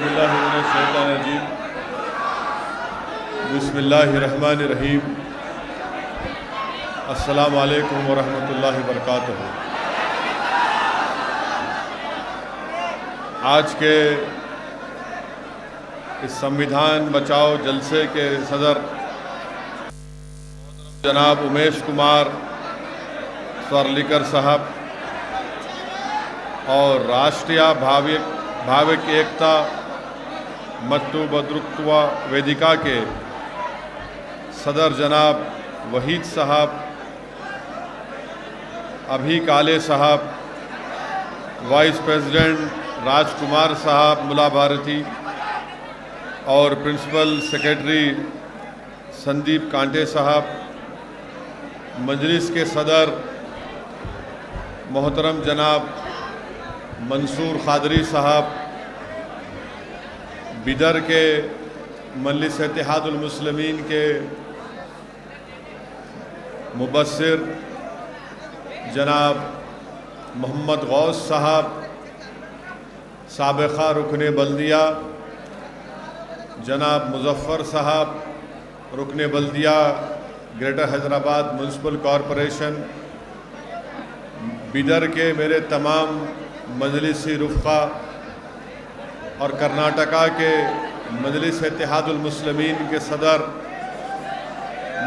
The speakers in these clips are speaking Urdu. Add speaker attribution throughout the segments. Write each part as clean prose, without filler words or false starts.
Speaker 1: باللہ من الشیطان الرجیم بسم اللہ الرحمن الرحیم السلام علیکم ورحمۃ اللہ وبرکاتہ۔ آج کے اس سنویدھان بچاؤ جلسے کے صدر جناب امیش کمار سورلیکر صاحب اور راشٹریہ بھاوک ایکتا متو بدرکتوا ویدکا کے صدر جناب وحید صاحب، ابھی کالے صاحب، وائس پریزیڈنٹ راج کمار صاحب ملا بھارتی اور پرنسپل سیکرٹری سندیپ کانٹے صاحب، مجلس کے صدر محترم جناب منصور قادری صاحب، بیدر کے مجلس اتحاد المسلمین کے مبصر جناب محمد غوث صاحب، سابقہ رکن بلدیہ جناب مظفر صاحب، رکن بلدیہ greater Hyderabad municipal corporation, Bidar کے میرے تمام مجلسی رفقا اور کرناٹکا کے مجلس اتحاد المسلمین کے صدر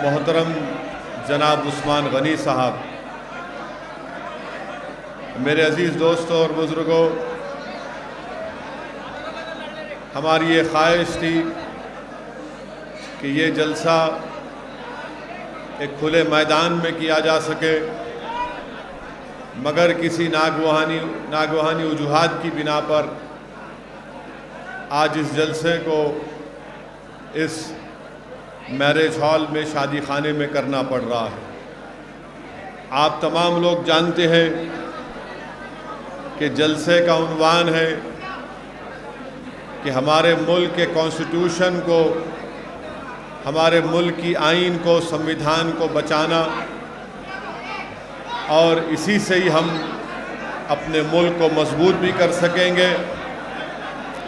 Speaker 1: محترم جناب عثمان غنی صاحب، میرے عزیز دوستوں اور بزرگوں، ہماری یہ خواہش تھی کہ یہ جلسہ ایک کھلے میدان میں کیا جا سکے، مگر کسی ناگوانی وجوہات کی بنا پر آج اس جلسے کو اس میرج ہال میں شادی خانے میں کرنا پڑ رہا ہے۔ آپ تمام لوگ جانتے ہیں کہ جلسے کا عنوان ہے کہ ہمارے ملک کے کانسٹیٹیوشن کو، ہمارے ملک کی آئین کو، سنویدھان کو بچانا، اور اسی سے ہی ہم اپنے ملک کو مضبوط بھی کر سکیں گے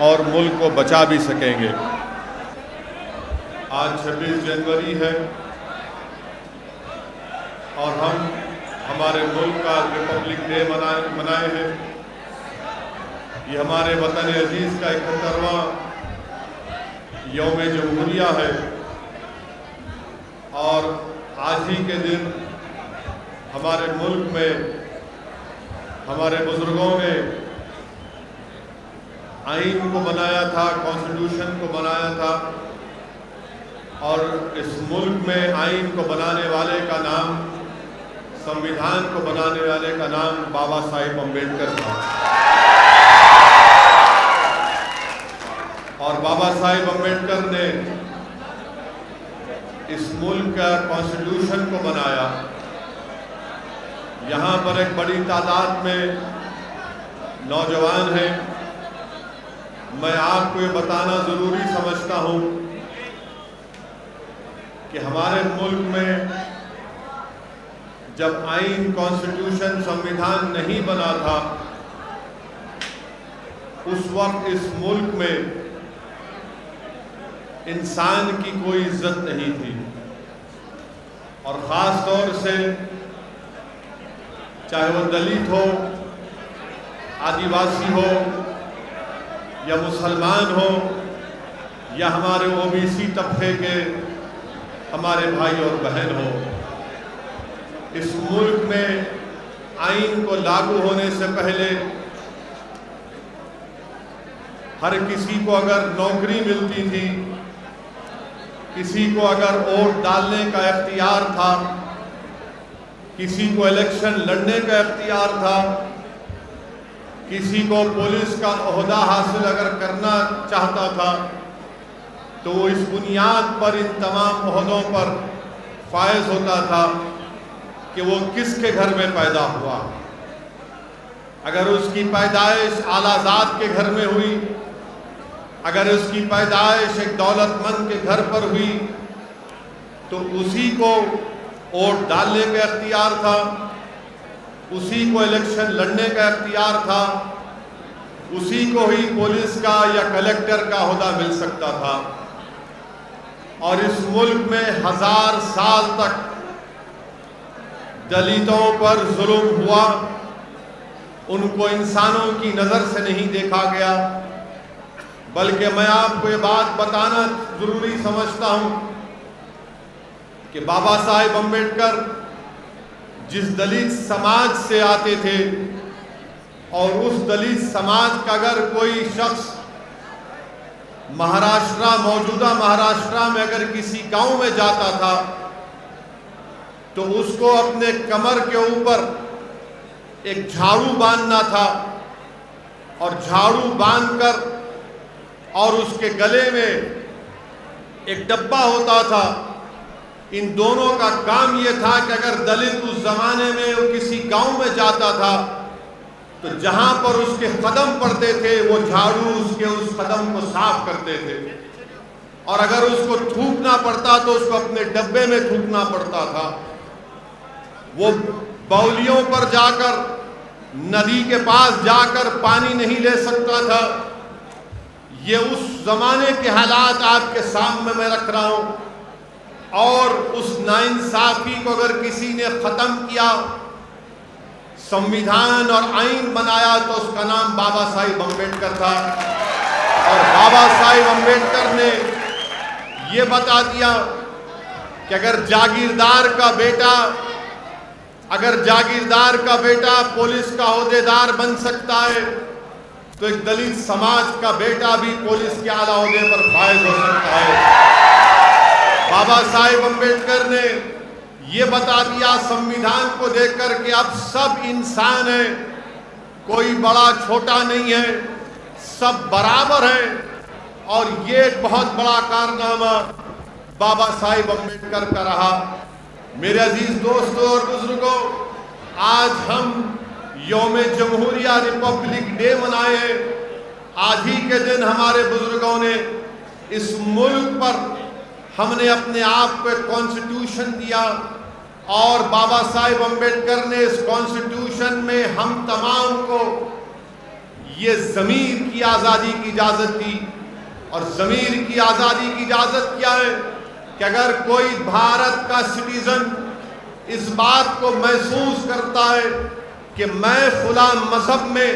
Speaker 1: اور ملک کو بچا بھی سکیں گے۔ آج 26 جنوری ہے اور ہم ہمارے ملک کا ریپبلک ڈے منائے ہیں۔ یہ ہمارے وطن عزیز کا 71واں یوم جمہوریہ ہے، اور آج ہی کے دن ہمارے ملک میں ہمارے بزرگوں نے آئین کو بنایا تھا، کانسٹیٹیوشن کو بنایا تھا، اور اس ملک میں آئین کو بنانے والے کا نام، سنویدھان کو بنانے والے کا نام بابا صاحب امبیڈکر تھا۔ اور بابا صاحب امبیڈکر نے اس ملک کا کانسٹیٹیوشن کو بنایا۔ یہاں پر ایک بڑی تعداد میں نوجوان ہیں۔ میں آپ کو یہ بتانا ضروری سمجھتا ہوں کہ ہمارے ملک میں جب آئین، کانسٹیٹیوشن، سنویدھان نہیں بنا تھا، اس وقت اس ملک میں انسان کی کوئی عزت نہیں تھی، اور خاص طور سے چاہے وہ دلت ہو، آدیواسی ہو، یا مسلمان ہو، یا ہمارے OBC طبقے کے ہمارے بھائی اور بہن ہو۔ اس ملک میں آئین کو لاگو ہونے سے پہلے ہر کسی کو اگر نوکری ملتی تھی، کسی کو اگر ووٹ ڈالنے کا اختیار تھا، کسی کو الیکشن لڑنے کا اختیار تھا، کسی کو پولیس کا عہدہ حاصل اگر کرنا چاہتا تھا، تو وہ اس بنیاد پر ان تمام عہدوں پر فائز ہوتا تھا کہ وہ کس کے گھر میں پیدا ہوا۔ اگر اس کی پیدائش اعلیٰ ذات کے گھر میں ہوئی، اگر اس کی پیدائش ایک دولت مند کے گھر پر ہوئی، تو اسی کو ووٹ ڈالنے کا اختیار تھا، اسی کو الیکشن لڑنے کا اختیار تھا، اسی کو ہی پولیس کا یا کلیکٹر کا عہدہ مل سکتا تھا، اور اس ملک میں 1000 سال تک دلتوں پر ظلم ہوا، ان کو انسانوں کی نظر سے نہیں دیکھا گیا۔ بلکہ میں آپ کو یہ بات بتانا ضروری سمجھتا ہوں کہ بابا صاحب امبیڈکر جس دلت سماج سے آتے تھے، اور اس دلت سماج کا اگر کوئی شخص موجودہ مہاراشٹرا میں اگر کسی گاؤں میں جاتا تھا تو اس کو اپنے کمر کے اوپر ایک جھاڑو باندھنا تھا، اور جھاڑو باندھ کر اور اس کے گلے میں ایک ڈبہ ہوتا تھا۔ ان دونوں کا کام یہ تھا کہ اگر دلت اس زمانے میں وہ کسی گاؤں میں جاتا تھا تو جہاں پر اس کے قدم پڑتے تھے وہ جھاڑو اس قدم کو صاف کرتے تھے، اور اگر اس کو تھوکنا پڑتا تو اس کو اپنے ڈبے میں تھوکنا پڑتا تھا۔ وہ باولیوں پر جا کر، ندی کے پاس جا کر پانی نہیں لے سکتا تھا۔ یہ اس زمانے کے حالات آپ کے سامنے میں رکھ رہا ہوں، اور اس ناانصافی کو اگر کسی نے ختم کیا، سمویدھان اور آئین بنایا، تو اس کا نام بابا صاحب امبیڈکر تھا۔ اور بابا صاحب امبیڈکر نے یہ بتا دیا کہ اگر جاگیردار کا بیٹا پولیس کا عہدیدار بن سکتا ہے تو ایک دلت سماج کا بیٹا بھی پولیس کے اعلیٰ عہدے پر فائز ہو سکتا ہے۔ بابا صاحب امبیڈکر نے یہ بتا دیا سمویدھان کو دیکھ کر کہ اب سب انسان ہیں، کوئی بڑا چھوٹا نہیں ہے، سب برابر ہیں۔ اور یہ ایک بہت بڑا کارنامہ بابا صاحب امبیڈکر کا رہا۔ میرے عزیز دوستوں اور بزرگوں، آج ہم یوم جمہوریہ ریپبلک ڈے منائے ہیں۔ آج ہی کے دن ہمارے بزرگوں نے اس ملک پر، ہم نے اپنے آپ کو ایک کانسٹیٹیوشن دیا، اور بابا صاحب امبیڈکر نے اس کانسٹیٹیوشن میں ہم تمام کو یہ ضمیر کی آزادی کی اجازت دی۔ اور ضمیر کی آزادی کی اجازت کیا ہے کہ اگر کوئی بھارت کا سٹیزن اس بات کو محسوس کرتا ہے کہ میں فلاں مذہب میں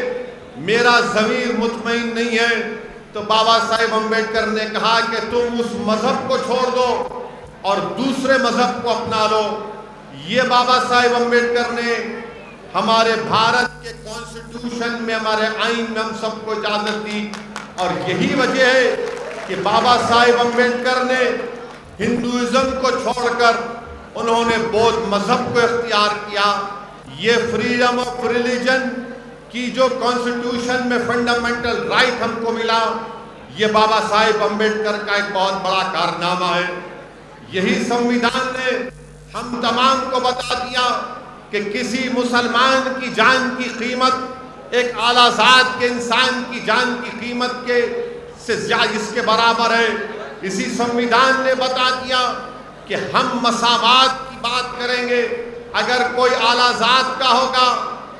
Speaker 1: میرا ضمیر مطمئن نہیں ہے، تو بابا صاحب امبیڈکر نے کہا کہ تم اس مذہب کو چھوڑ دو اور دوسرے مذہب کو اپنا لو۔ یہ بابا صاحب امبیڈکر نے ہمارے بھارت کے کانسٹیٹیوشن میں، ہمارے آئین میں ہم سب کو اجازت دی۔ اور یہی وجہ ہے کہ بابا صاحب امبیڈکر نے ہندوازم کو چھوڑ کر انہوں نے بودھ مذہب کو اختیار کیا۔ یہ فریڈم آف ریلیجن کی جو کانسٹیٹیوشن میں فنڈامنٹل رائٹ ہم کو ملا، یہ بابا صاحب امبیڈکر کا ایک بہت بڑا کارنامہ ہے۔ یہی سمویدھان نے ہم تمام کو بتا دیا کہ کسی مسلمان کی جان کی قیمت ایک اعلیٰ ذات کے انسان کی جان کی قیمت سے زیادہ اس کے برابر ہے۔ اسی سمویدھان نے بتا دیا کہ ہم مساوات کی بات کریں گے۔ اگر کوئی اعلیٰ ذات کا ہوگا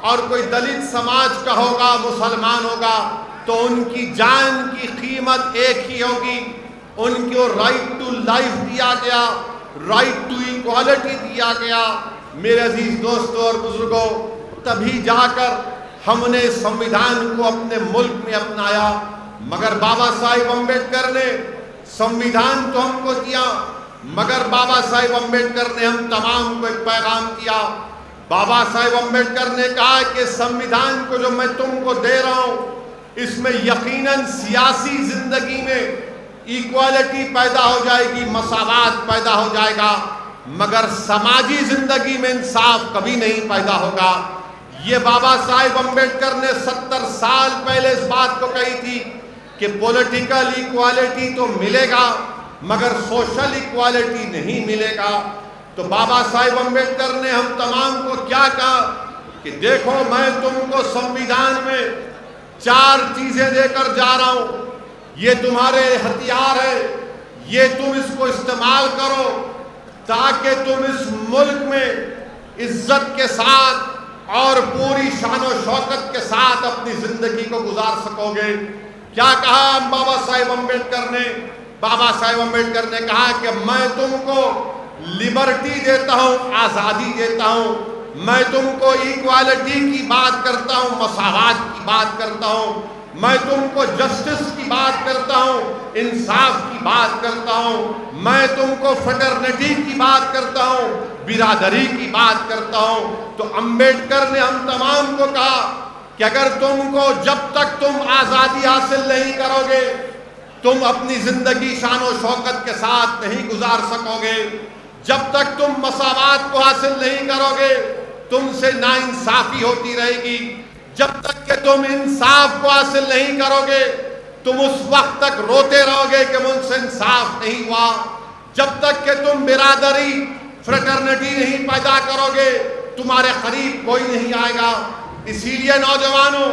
Speaker 1: اور کوئی دلت سماج کا ہوگا، مسلمان ہوگا، تو ان کی جان کی قیمت ایک ہی ہوگی۔ ان کو رائٹ ٹو لائف دیا گیا، رائٹ ٹو ایکوالٹی دیا گیا۔ میرے عزیز دوستوں اور بزرگوں، تبھی جا کر ہم نے سمویدھان کو اپنے ملک میں اپنایا۔ مگر بابا صاحب امبیڈکر نے سمویدھان تو ہم کو دیا، مگر بابا صاحب امبیڈکر نے ہم تمام کو ایک پیغام دیا۔ بابا صاحب امبیڈکر نے کہا کہ سمویدھان کو جو میں تم کو دے رہا ہوں، اس میں یقیناً سیاسی زندگی میں ایکوالٹی پیدا ہو جائے گی، مساوات پیدا ہو جائے گا، مگر سماجی زندگی میں انصاف کبھی نہیں پیدا ہوگا۔ یہ بابا صاحب امبیڈکر نے 70 سال پہلے اس بات کو کہی تھی کہ پولیٹیکل ایکوالٹی تو ملے گا مگر سوشل ایکوالٹی نہیں ملے گا۔ تو بابا صاحب امبیڈکر نے ہم تمام کو کیا کہا کہ دیکھو، میں تم کو سمویدھان میں 4 چیزیں دے کر جا رہا ہوں، یہ تمہارے ہتھیار ہے، یہ تم اس کو استعمال کرو تاکہ تم اس ملک میں عزت کے ساتھ اور پوری شان و شوکت کے ساتھ اپنی زندگی کو گزار سکو گے۔ کیا کہا بابا صاحب امبیڈکر نے؟ بابا صاحب امبیڈکر نے کہا کہ میں تم کو لبرٹی دیتا ہوں، آزادی دیتا ہوں، میں تم کو ایکوالٹی کی بات کرتا ہوں، مساوات کی بات کرتا ہوں، میں تم کو جسٹس کی بات کرتا ہوں، انصاف کی بات کرتا ہوں، میں تم کو فٹرنیٹی کی بات کرتا ہوں، برادری کی بات کرتا ہوں۔ تو امبیڈکر نے ہم تمام کو کہا کہ اگر تم کو جب تک تم آزادی حاصل نہیں کرو گے، تم اپنی زندگی شان و شوکت کے ساتھ نہیں گزار سکو گے، جب تک تم مساوات کو حاصل نہیں کرو گے تم سے ناانصافی ہوتی رہے گی، جب تک کہ تم انصاف کو حاصل نہیں کرو گے تم اس وقت تک روتے رہو گے کہ مجھ سے انصاف نہیں ہوا، جب تک کہ تم برادری فریٹرنیٹی نہیں پیدا کرو گے تمہارے قریب کوئی نہیں آئے گا۔ اسی لیے نوجوانوں،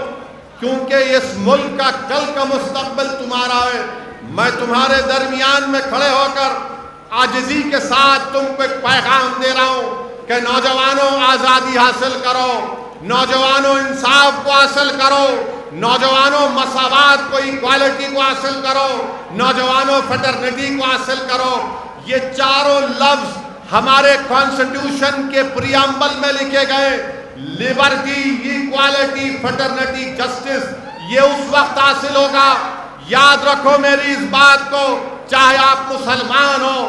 Speaker 1: کیونکہ اس ملک کا کل کا مستقبل تمہارا ہے، میں تمہارے درمیان میں کھڑے ہو کر عاجزی کے ساتھ تم کو ایک پیغام دے رہا ہوں کہ نوجوانوں آزادی حاصل کرو، نوجوانوں انصاف کو حاصل کرو، نوجوانوں مساوات کو، ایکوالٹی کو حاصل کرو، نوجوانوں فٹرنیٹی کو حاصل کرو۔ یہ چاروں لفظ ہمارے کانسٹیٹیوشن کے پریامبل میں لکھے گئے، لبرٹی، ایکوالٹی، فٹرنیٹی، جسٹس، یہ اس وقت حاصل ہوگا، یاد رکھو میری اس بات کو، چاہے آپ مسلمان ہو،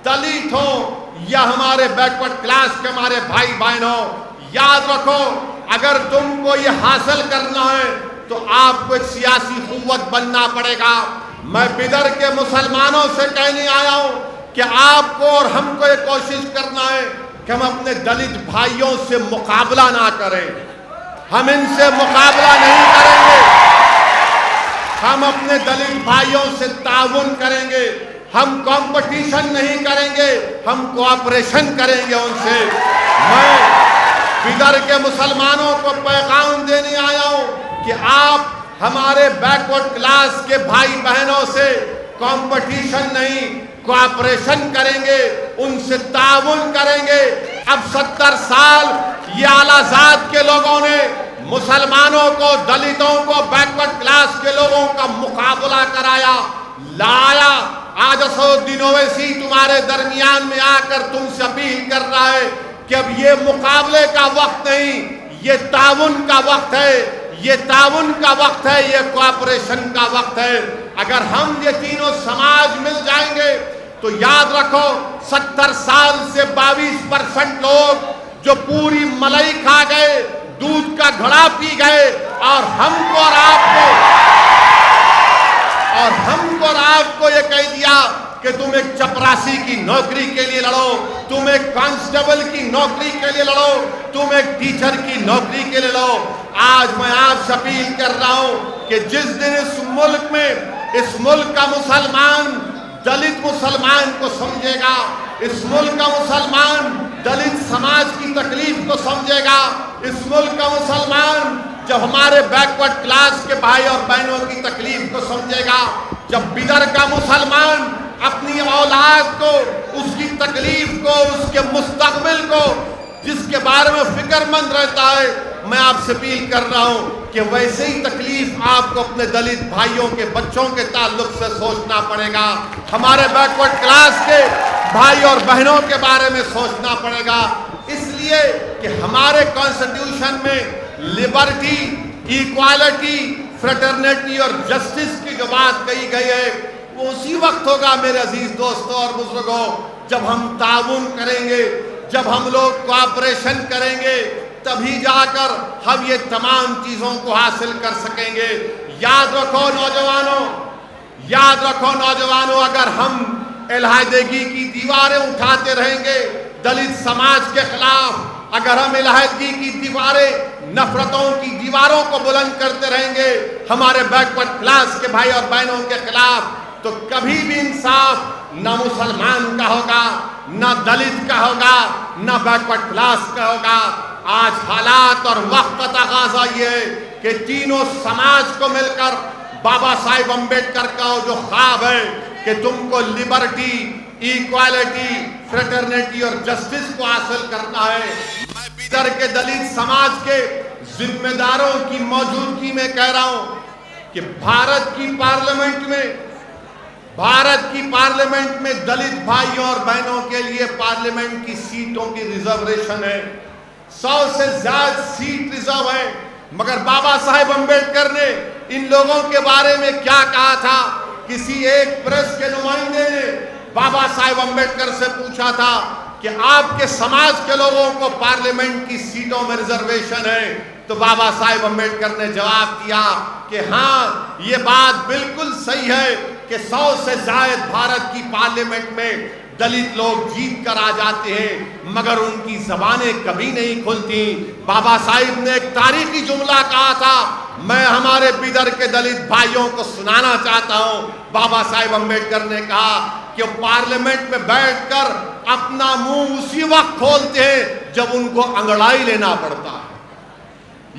Speaker 1: دلت ہو یا ہمارے بیکورڈ کلاس کے ہمارے بھائی بہن ہو، یاد رکھو اگر تم کو یہ حاصل کرنا ہے تو آپ کو ایک سیاسی قوت بننا پڑے گا۔ میں بدر کے مسلمانوں سے کہنے آیا ہوں کہ آپ کو اور ہم کو یہ کوشش کرنا ہے کہ ہم اپنے دلت بھائیوں سے مقابلہ نہ کریں، ہم ان سے مقابلہ نہیں کریں گے، ہم اپنے دلت بھائیوں سے تعاون کریں گے، ہم کمپٹیشن نہیں کریں گے، ہم کوآپریشن کریں گے ان سے۔ میں بدر کے مسلمانوں کو پیغام دینے آیا ہوں کہ آپ ہمارے بیکورڈ کلاس کے بھائی بہنوں سے کمپٹیشن نہیں، کوآپریشن کریں گے، ان سے تعاون کریں گے۔ اب 70 سال یہ اعلیٰ ذات کے لوگوں نے مسلمانوں کو، دلتوں کو، بیکورڈ کلاس کے لوگوں کا مقابلہ کرایا، لایا۔ آج اسدالدین اویسی تمہارے درمیان میں آ کر تم سے اپیل کر رہا ہے کہ اب یہ مقابلے کا وقت نہیں، یہ تعاون کا وقت ہے، یہ تعاون کا وقت ہے، یہ کوآپریشن کا وقت ہے۔ اگر ہم یہ تینوں سماج مل جائیں گے تو یاد رکھو 70 سال سے 22% لوگ جو پوری ملائی کھا گئے، دودھ کا گھڑا پی گئے، اور ہم کو اور آپ کو یہ کہہ دیا کہ تم ایک چپراسی کی نوکری کے لیے لڑو، تم ایک کانسٹیبل کی نوکری کے لیے لڑو، تم ایک ٹیچر کی نوکری کے لیے لڑو۔ آج میں آپ سے اپیل کر رہا ہوں کہ جس دن اس ملک میں، اس ملک کا مسلمان دلت مسلمان کو سمجھے گا، اس ملک کا مسلمان دلت سماج کی تکلیف کو سمجھے گا، اس ملک کا مسلمان جب ہمارے بیکورڈ کلاس کے بھائی اور بہنوں کی تکلیف کو سمجھے گا، جب بدر کا مسلمان اپنی اولاد کو، اس کی تکلیف کو، اس کے مستقبل کو، جس کے بارے میں فکر مند رہتا ہے، میں آپ سے اپیل کر رہا ہوں کہ ویسے ہی تکلیف آپ کو اپنے دلت بھائیوں کے بچوں کے تعلق سے سوچنا پڑے گا، ہمارے بیکورڈ کلاس کے بھائی اور بہنوں کے بارے میں سوچنا پڑے گا، اس لیے کہ ہمارے کانسٹیٹیوشن میں لبرٹی، ایکوالٹی، فریٹرنیٹی اور جسٹس کی جو بات کہی گئی ہے وہ اسی وقت ہوگا میرے عزیز دوستوں اور بزرگوں جب ہم تعاون کریں گے، جب ہم لوگ کوآپریشن کریں گے، تبھی جا کر ہم یہ تمام چیزوں کو حاصل کر سکیں گے۔ یاد رکھو نوجوانوں، یاد رکھو نوجوانوں، اگر ہم علیحدگی کی دیواریں اٹھاتے رہیں گے دلت سماج کے خلاف، اگر ہم علیحدگی کی دیواریں، نفرتوں کی دیواروں کو بلند کرتے رہیں گے ہمارے بیکورڈ کلاس کے بھائی اور بہنوں کے خلاف، تو کبھی بھی انصاف نہ مسلمان کا ہوگا، نہ دلت کا ہوگا، نہ بیکورڈ کلاس کا ہوگا۔ آج حالات اور وقت کا تقاضا یہ ہے کہ تینوں سماج کو مل کر بابا صاحب امبیڈکر کا جو خواب ہے کہ تم کو لبرٹی، ایکوالٹی، فریٹرنیٹی اور جسٹس کو حاصل کرنا ہے، میں ادھر کے دلت سماج کے ذمہ داروں کی موجودگی میں کہہ رہا ہوں کہ بھارت کی پارلیمنٹ میں دلت بھائیوں اور بہنوں کے لیے پارلیمنٹ کی سیٹوں کی ریزرویشن ہے، 100 سے زیادہ سیٹ ریزرو ہے۔ مگر بابا صاحب امبیڈکر نے ان لوگوں کے بارے میں کیا کہا تھا؟ کسی ایک پریس کے نمائندے نے بابا صاحب امبیڈکر سے پوچھا تھا کہ آپ کے سماج کے لوگوں کو پارلیمنٹ کی سیٹوں میں ریزرویشن ہے، تو بابا صاحب امبیڈکر نے جواب دیا کہ ہاں یہ بات بالکل صحیح ہے کہ 100 سے زائد بھارت کی پارلیمنٹ میں دلت لوگ جیت کر آ جاتے ہیں، مگر ان کی زبانیں کبھی نہیں کھلتی۔ بابا صاحب نے ایک تاریخی جملہ کہا تھا، میں ہمارے بیدر کے دلت بھائیوں کو سنانا چاہتا ہوں۔ بابا صاحب امبیڈکر نے کہا کہ پارلیمنٹ میں بیٹھ کر اپنا منہ اسی وقت کھولتے ہیں جب ان کو انگڑائی لینا پڑتا ہے۔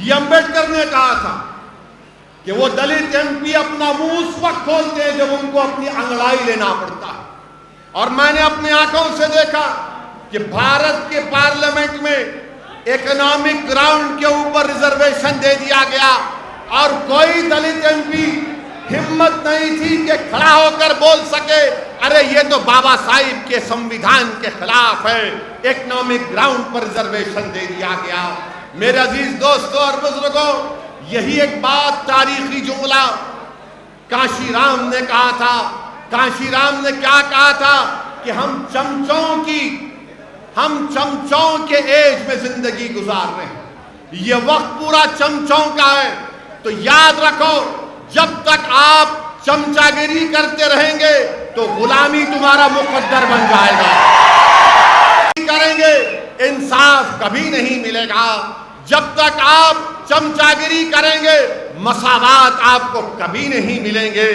Speaker 1: یہ امبیڈکر نے کہا تھا کہ وہ دلت ایم پی اپنا منہ اس وقت کھولتے ہیں جب ان کو اپنی انگڑائی لینا پڑتا ہے۔ اور میں نے اپنی آنکھوں سے دیکھا کہ بھارت کے پارلیمنٹ میں اکنامک گراؤنڈ کے اوپر ریزرویشن دے دیا گیا، اور کوئی دلت ایم پی ہمت نہیں تھی کہ کھڑا ہو کر بول سکے ارے یہ تو بابا صاحب کے سمویدھان کے خلاف ہے، اکنامک گراؤنڈ پر ریزرویشن دے دیا گیا۔ میرے عزیز دوستوں اور بزرگوں، یہی ایک بات تاریخی جملہ کانشی رام نے کہا تھا۔ کانشی رام نے کیا کہا تھا کہ ہم چمچوں کے ایج میں زندگی گزار رہے ہیں، یہ وقت پورا چمچوں کا ہے، تو یاد رکھو جب تک آپ چمچا گیری کرتے رہیں گے تو غلامی تمہارا مقدر بن جائے گا۔ کریں گے انصاف کبھی نہیں ملے گا۔ جب تک آپ چمچا گیری کریں گے مساوات آپ کو کبھی نہیں ملیں گے۔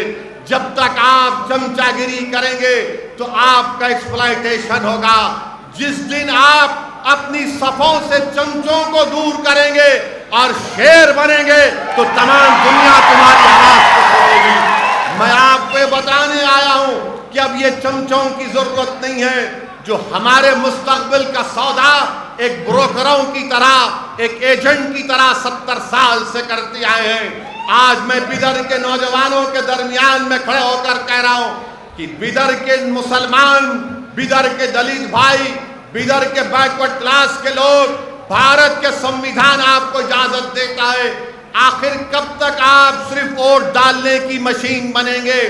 Speaker 1: جب تک آپ چمچا گیری کریں گے تو آپ کا ایکسپلائٹیشن ہوگا۔ جس دن آپ اپنی صفوں سے چمچوں کو دور کریں گے اور شیر بنیں گے تو تمام دنیا تمہاری آواز کو سنے گی۔ میں آپ کو بتانے آیا ہوں کہ اب یہ چمچوں کی ضرورت نہیں ہے جو ہمارے مستقبل کا سودا ایک بروکروں کی طرح، ایک ایجنٹ کی طرح 70 سال سے کرتے آئے ہیں۔ آج میں بیدر کے نوجوانوں کے درمیان میں کھڑے ہو کر کہہ رہا ہوں کہ بیدر کے مسلمان، بیدر کے دلت بھائی، بیدر کے بیکورڈ کلاس کے لوگ، بھارت کے سمویدھان آپ کو اجازت دیتا ہے۔ آخر کب تک آپ صرف ووٹ ڈالنے کی مشین بنیں گے؟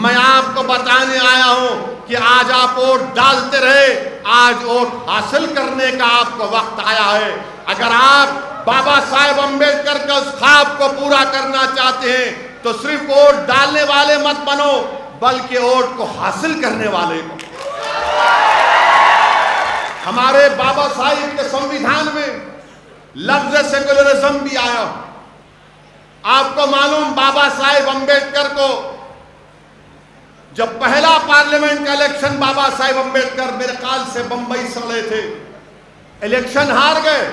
Speaker 1: میں آپ کو بتانے آیا ہوں کہ آج آپ ووٹ ڈالتے رہے، آج ووٹ حاصل کرنے کا آپ کو وقت آیا ہے۔ اگر آپ بابا صاحب امبیڈکر کا اس خواب کو پورا کرنا چاہتے ہیں تو صرف ووٹ ڈالنے والے مت بنو، بلکہ ووٹ کو حاصل کرنے والے بنو۔ ہمارے بابا صاحب کے سمویدھان میں لفظ سیکولرزم بھی آیا۔ آپ کو معلوم بابا صاحب امبیڈکر کو جب پہلا پارلیمنٹ کا الیکشن بابا صاحب امبیڈکر میرے خیال سے بمبئی سے لڑے تھے، الیکشن ہار گئے۔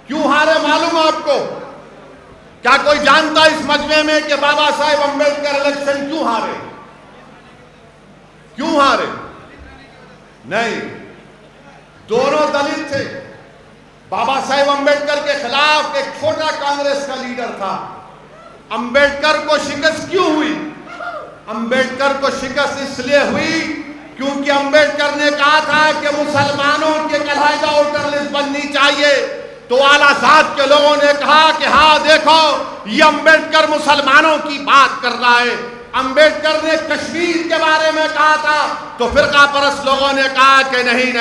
Speaker 1: کیوں ہارے معلوم آپ کو؟ کیا کوئی جانتا اس مجمع میں کہ بابا صاحب امبیڈکر الیکشن کیوں ہارے؟ کیوں ہارے؟ نہیں، دونوں دلت تھے۔ بابا صاحب امبیڈکر کے خلاف ایک چھوٹا کانگریس کا لیڈر تھا۔ امبیڈکر کو شکست کیوں ہوئی؟ امبیڈکر کو شکست اس لیے ہوئی کیونکہ امبیڈکر نے کہا تھا کہ مسلمانوں کے علیحدہ ووٹر لسٹ بننی چاہیے، تو اعلیٰ ذات کے لوگوں نے کہا کہ ہاں دیکھو یہ امبیڈکر مسلمانوں کی بات کر رہا ہے۔ امبیڈکر نے کشمیر کے بارے میں کہا تھا تو فرقہ پرست لوگوں نے کہا کہ نہیں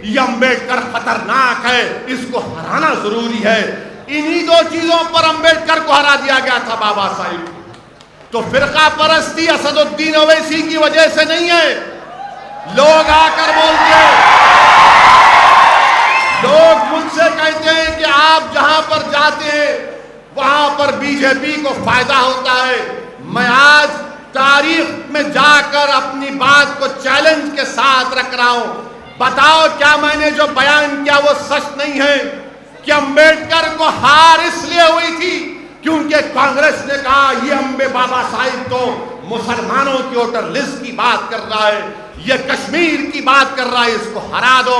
Speaker 1: یہ امبیڈکر خطرناک ہے، اس کو ہرانا ضروری ہے۔ انہی دو چیزوں پر امبیڈکر کو ہرا دیا گیا تھا بابا صاحب۔ تو فرقہ پرستی اسد الدین اویسی کی وجہ سے نہیں ہے۔ لوگ آ کر بولتے ہیں، لوگ مجھ سے کہتے ہیں کہ آپ جہاں پر جاتے ہیں وہاں پر بی جے پی کو فائدہ ہوتا ہے۔ میں آج تاریخ میں جا کر اپنی بات کو چیلنج کے ساتھ رکھ رہا ہوں، بتاؤ کیا میں نے جو بیان کیا وہ سچ نہیں ہے کہ امبیڈکر کو ہار اس لیے ہوئی تھی کیونکہ کانگریس نے کہا یہ بابا صاحب تو مسلمانوں کی ووٹر لسٹ کی بات کر رہا ہے، یہ کشمیر کی بات کر رہا ہے، اس کو ہرا دو۔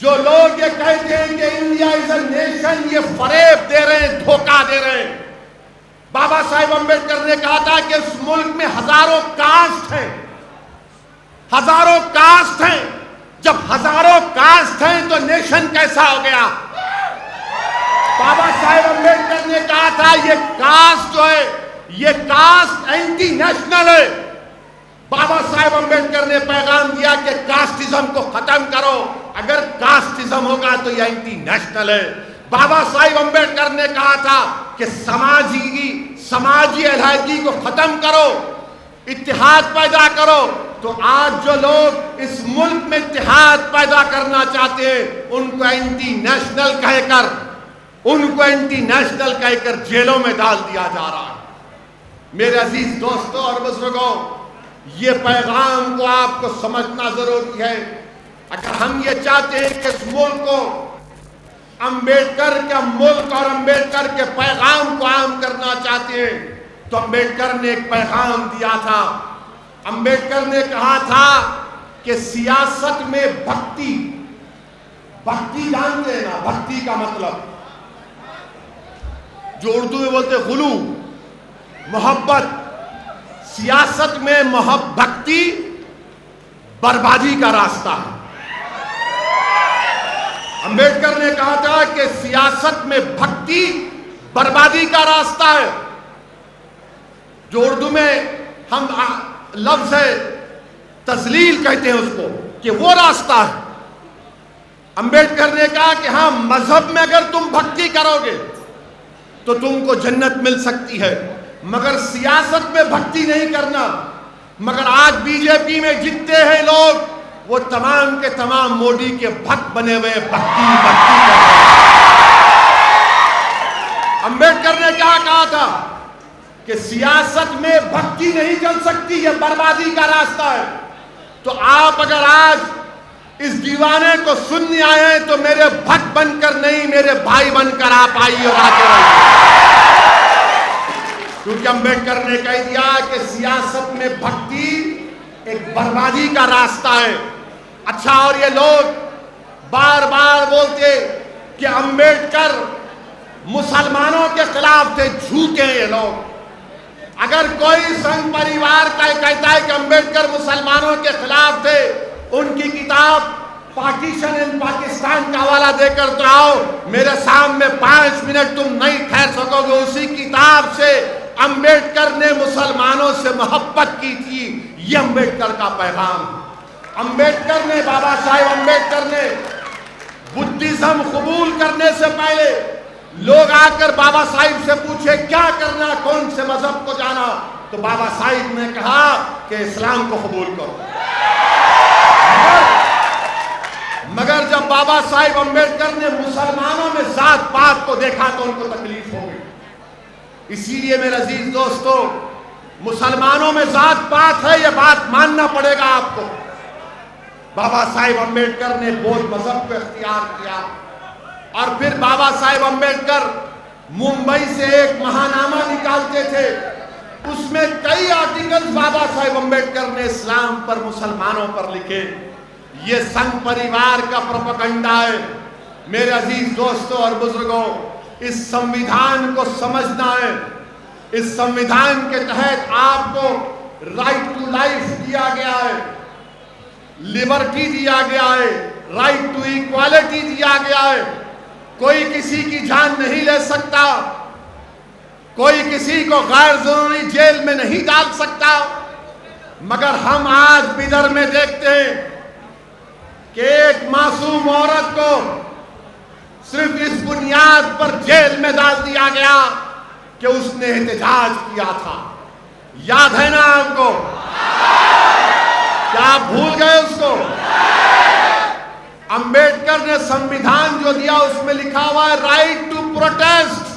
Speaker 1: جو لوگ یہ کہتے ہیں کہ انڈیا از اے نیشن، یہ فریب دے رہے ہیں، دھوکہ دے رہے ہیں۔ بابا صاحب امبیڈکر نے کہا تھا کہ اس ملک میں ہزاروں کاسٹ ہیں، ہزاروں کاسٹ ہیں۔ جب ہزاروں کاسٹ ہیں تو نیشن کیسا ہو گیا؟ بابا صاحب امبیڈکر نے کہا تھا یہ کاسٹ جو ہے، یہ کاسٹ اینٹی نیشنل ہے۔ بابا صاحب امبیڈکر نے پیغام دیا کہ کاسٹزم کو ختم کرو، اگر کاسٹزم ہوگا تو یہ اینٹی نیشنل ہے۔ بابا صاحب امبیڈکر نے کہا تھا کہ سماجی علیحدگی کو ختم کرو، اتحاد پیدا کرو۔ تو آج جو لوگ اس ملک میں اتحاد پیدا کرنا چاہتے ہیں، ان کو اینٹی نیشنل کہہ کر جیلوں میں ڈال دیا جا رہا ہے۔ میرے عزیز دوستوں اور بزرگوں، یہ پیغام کو آپ کو سمجھنا ضروری ہے۔ اگر ہم یہ چاہتے ہیں کہ اس ملک کو امبیڈکر کا ملک اور امبیڈکر کے پیغام کو عام کرنا چاہتے ہیں، تو امبیڈکر نے ایک پیغام دیا تھا۔ امبیڈکر نے کہا تھا کہ سیاست میں بھکتی جانتے ہیں نا، بھکتی کا مطلب جو اردو میں بولتے غلو، محبت، سیاست میں بھکتی بربادی کا راستہ ہے۔ امبیڈکر نے کہا تھا کہ سیاست میں بھکتی بربادی کا راستہ ہے، جو اردو میں ہم لفظ ہے تذلیل کہتے ہیں اس کو، کہ وہ راستہ ہے۔ امبیڈکر نے کہا کہ ہاں، مذہب میں اگر تم بھکتی کرو گے تو تم کو جنت مل سکتی ہے، مگر سیاست میں بھکتی نہیں کرنا۔ مگر آج بی جے پی میں جتنے ہیں لوگ، وہ تمام کے تمام مودی کے بھکت بنے ہوئے، بھکتی کرتے ہیں۔ امبیڈکر نے کیا کہا تھا کہ سیاست میں بھکتی نہیں چل سکتی، یہ بربادی کا راستہ ہے۔ تو آپ اگر آج اس دیوانے کو سننے آئے ہیں تو میرے بھکت بن کر نہیں، میرے بھائی بن کر آپ آئیے اور آتے رہیے، کیونکہ امبیڈکر نے کہہ دیا کہ سیاست میں بھکتی ایک بربادی کا راستہ ہے۔ اچھا، اور یہ لوگ بار بار بولتے کہ امبیڈکر مسلمانوں کے خلاف تھے، جھوٹے ہیں یہ لوگ۔ اگر کوئی سنگھ پریوار کا کہتا ہے کہ امبیڈکر مسلمانوں کے خلاف تھے، ان کی کتاب پارٹیشن ان پاکستان کا حوالہ دے کر تو آؤ، میرے سامنے 5 منٹ تم نہیں ٹھہر سکو گے۔ اسی کتاب سے امبیڈکر نے مسلمانوں سے محبت کی تھی، یہ امبیڈکر کا پیغام۔ امبیڈکر نے، بابا صاحب امبیڈکر نے بدھزم قبول کرنے سے پہلے لوگ آ کر بابا صاحب سے پوچھے کیا کرنا، کون سے مذہب کو جانا، تو بابا صاحب نے کہا کہ اسلام کو قبول کرو۔ مگر جب بابا صاحب امبیڈکر نے مسلمانوں میں ذات پات کو دیکھا تو ان کو تکلیف ہو گئی۔ اسی لیے میرے عزیز دوستو، مسلمانوں میں ذات پات ہے، یہ بات ماننا پڑے گا آپ کو۔ بابا صاحب امبیڈکر نے بودھ مذہب کو اختیار کیا، اور پھر بابا صاحب امبیڈکر ممبئی سے ایک ماہنامہ نکالتے تھے، اس میں کئی آرٹیکلز بابا صاحب امبیڈکر نے اسلام پر، مسلمانوں پر لکھے۔ یہ سنگھ پریوار کا پروپیگنڈا ہے۔ میرے عزیز دوستوں اور بزرگوں، اس سمویدھان کو سمجھنا ہے۔ اس سمویدھان کے تحت آپ کو رائٹ ٹو لائف دیا گیا ہے، لبرٹی دیا گیا ہے، رائٹ ٹو ایکوالٹی دیا گیا ہے۔ کوئی کسی کی جان نہیں لے سکتا، کوئی کسی کو غیر ضروری جیل میں نہیں ڈال سکتا۔ مگر ہم آج بدر میں دیکھتے ہیں کہ ایک معصوم عورت کو صرف اس بنیاد پر جیل میں ڈال دیا گیا کہ اس نے احتجاج کیا تھا۔ یاد ہے نا آپ کو؟ کیا آپ بھول گئے اس کو؟ امبیڈکر نے سمویدھان جو دیا اس میں لکھا ہوا ہے رائٹ ٹو پروٹیسٹ،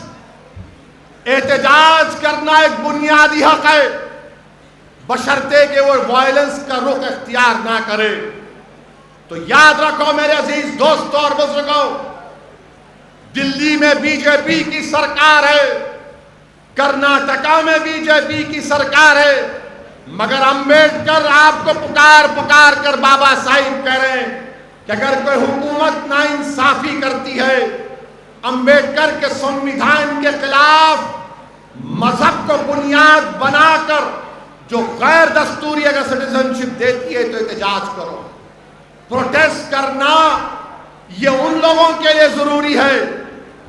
Speaker 1: احتجاج کرنا ایک بنیادی حق ہے، بشرطے کہ وہ وائلنس کا رخ اختیار نہ کرے۔ تو یاد رکھو میرے عزیز دوستوں اور بزرگوں، دلی میں بی جے پی کی سرکار ہے، کرناٹکا میں بی جے پی کی سرکار ہے، مگر امبیڈکر آپ کو پکار پکار کر بابا صاحب کہہ رہے ہیں کہ اگر کوئی حکومت ناانصافی کرتی ہے، امبیڈکر کے سنویدھان کے خلاف مذہب کو بنیاد بنا کر جو غیر دستوری اگر سٹیزن شپ دیتی ہے تو احتجاج کرو. پروٹیسٹ کرنا یہ ان لوگوں کے لیے ضروری ہے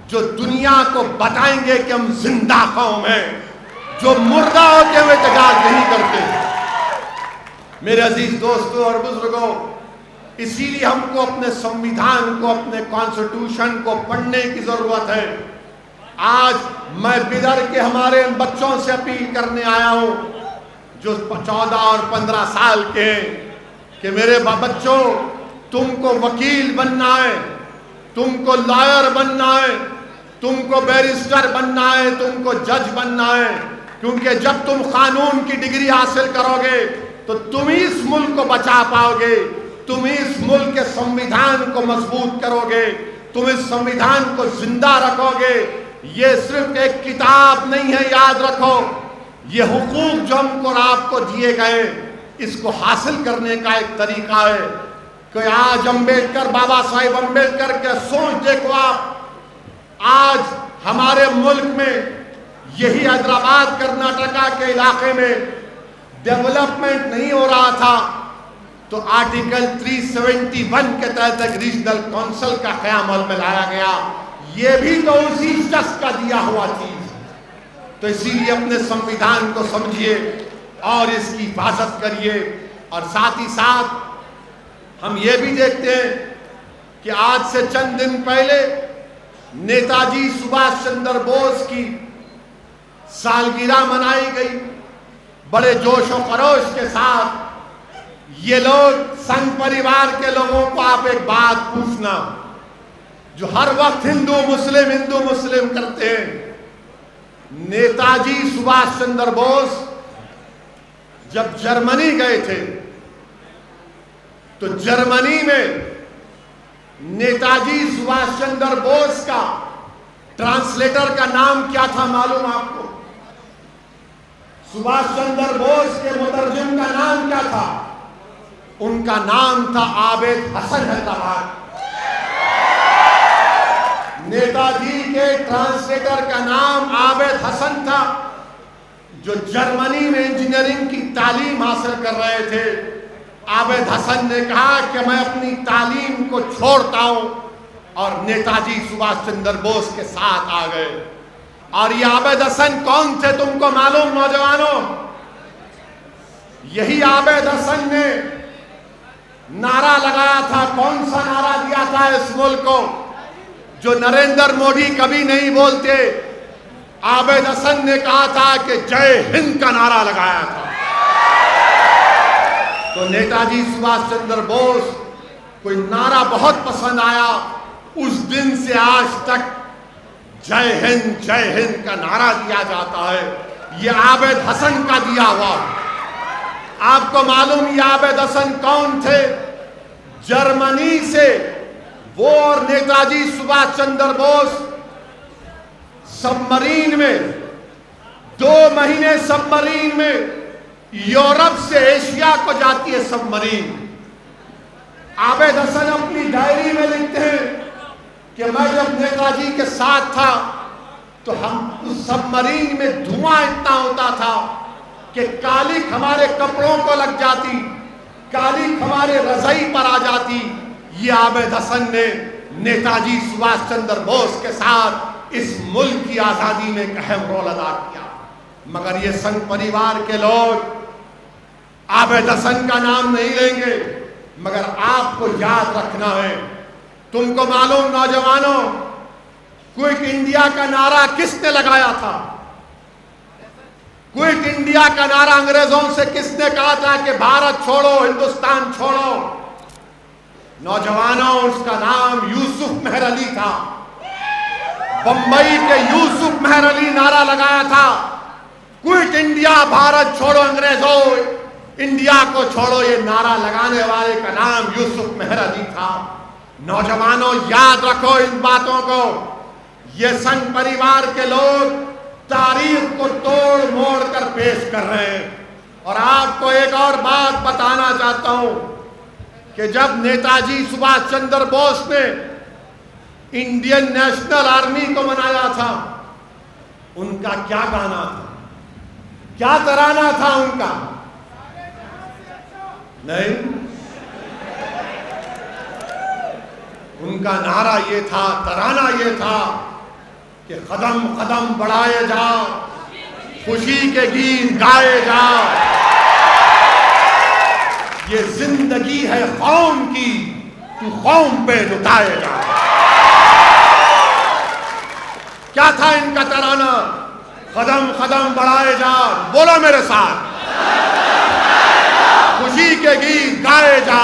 Speaker 1: جو دنیا کو بتائیں گے کہ ہم زندہ قوم ہیں، جو مردہ ہوتے ہوئے احتجاج نہیں کرتے. میرے عزیز دوستوں اور بزرگوں، اسی لیے ہم کو اپنے سنویدھان کو، اپنے کانسٹیٹیوشن کو پڑھنے کی ضرورت ہے. آج میں بدر کے ہمارے ان بچوں سے اپیل کرنے آیا ہوں جو 14 اور 15 سال کے ہیں کہ میرے بچوں، تم کو وکیل بننا ہے، تم کو لائر بننا ہے، تم کو بیرسٹر بننا ہے، تم کو جج بننا ہے، کیونکہ جب تم قانون کی ڈگری حاصل کرو گے تو تم ہی اس ملک کو بچا پاؤ گے، تم ہی اس ملک کے سنویدھان کو مضبوط کرو گے، تم اس سنویدھان کو زندہ رکھو گے. یہ صرف ایک کتاب نہیں ہے، یاد رکھو، یہ حقوق جو ہم کو اور آپ کو دیے گئے اس کو حاصل کرنے کا ایک طریقہ ہے. کہ آج امبیڈکر، بابا صاحب امبیڈکر کے سوچ دیکھو آپ، آج ہمارے ملک میں یہی حیدرآباد کرناٹکا کے علاقے میں ڈیولپمنٹ نہیں ہو رہا تھا تو آرٹیکل 371 کے تحت ایک ریجنل کونسل کا قیام عمل میں لایا گیا. یہ بھی تو اسی شخص کا دیا ہوا چیز. تو اسی لیے اپنے سنویدھان کو سمجھیے اور اس کی حفاظت کریے. اور ساتھ ہی ساتھ ہم یہ بھی دیکھتے ہیں کہ آج سے چند دن پہلے نیتا جی سبھاش چندر بوس کی سالگرہ منائی گئی بڑے جوش و خروش کے ساتھ. یہ لوگ سنگھ پریوار کے لوگوں کو آپ ایک بات پوچھنا، جو ہر وقت ہندو مسلم کرتے ہیں. نیتا جی سبھاش چندر بوس جب جرمنی گئے تھے تو جرمنی میں نیتا جی سبھاش چندر بوس کا ٹرانسلیٹر کا نام کیا تھا معلوم آپ کو؟ سبھاش چندر بوس کے مترجم کا نام کیا تھا؟ ان کا نام تھا عابد حسن حیدرآباد. نیتا جی کے ٹرانسلیٹر کا نام عابد حسن تھا، جو جرمنی میں انجینئرنگ کی تعلیم حاصل کر رہے تھے. عابد حسن نے کہا کہ میں اپنی تعلیم کو چھوڑتا ہوں، اور نیتا جی سبھاش چندر بوس کے ساتھ آ گئے. اور یہ عابد حسن کون تھے تم کو معلوم نوجوانوں؟ یہی عابد حسن نے نعرہ لگایا تھا. کون سا نعرہ دیا تھا اس ملک کو جو نریندر موڈی کبھی نہیں بولتے؟ عابد حسن نے کہا تھا کہ جے ہند کا نعرہ لگایا تھا. تو نیتا جی سبھاش چندر بوس کو نعرہ بہت پسند آیا. اس دن سے آج تک جے ہند کا نعرہ دیا جاتا ہے. یہ عابد حسن کا دیا ہوا. آپ کو معلوم یہ عابد حسن کون تھے؟ جرمنی سے وہ اور نیتا جی سبھاش چندر بوس سب مرین میں 2 مہینے سب مرین میں یورپ سے ایشیا کو جاتی ہے سب مرین. عابد حسن اپنی ڈائری میں لکھتے ہیں کہ میں جب نیتا جی کے ساتھ تھا تو ہم اس سب مرین میں دھواں اتنا ہوتا تھا کہ کالک ہمارے کپڑوں کو لگ جاتی، کالک ہمارے رضائی پر آ جاتی. یہ عابد حسن نے نیتا جی سبھاش چندر بوس کے ساتھ اس ملک کی آزادی میں ایک اہم رول ادا کیا. مگر یہ سنگھ پریوار کے لوگ عابد حسن کا نام نہیں لیں گے. مگر آپ کو یاد رکھنا ہے، تم کو معلوم نوجوانوں، کوئٹ انڈیا کا نعرہ کس نے لگایا تھا؟ کوئٹ انڈیا کا نعرہ انگریزوں سے کس نے کہا تھا کہ بھارت چھوڑو ہندوستان چھوڑو؟ نوجوانوں، اس کا نام یوسف مہر علی تھا. بمبئی کے یوسف مہر علی نعرہ لگایا تھا، کوئٹ انڈیا، بھارت چھوڑو انگریزوں، انڈیا کو چھوڑو. یہ نعرہ لگانے والے کا نام یوسف مہر علی تھا. نوجوانوں یاد رکھو ان باتوں کو. یہ سنگھ پریوار کے لوگ تاریخ کو توڑ موڑ کر پیش کر رہے ہیں. اور آپ کو ایک اور بات بتانا چاہتا ہوں کہ جب نیتاجی سبھاش چندر بوس نے انڈین نیشنل آرمی کو بنایا تھا، ان کا کیا گانا تھا، کیا ترانہ تھا ان کا؟ نہیں، ان کا نعرہ یہ تھا، ترانہ یہ تھا کہ قدم قدم بڑھائے جا، خوشی کے گیت گائے جا، یہ زندگی ہے قوم کی، تو قوم پہ لٹائے جا۔ کیا تھا ان کا ترانہ؟ قدم قدم بڑھائے جا، بولو میرے ساتھ، خوشی کے گیت گائے جا،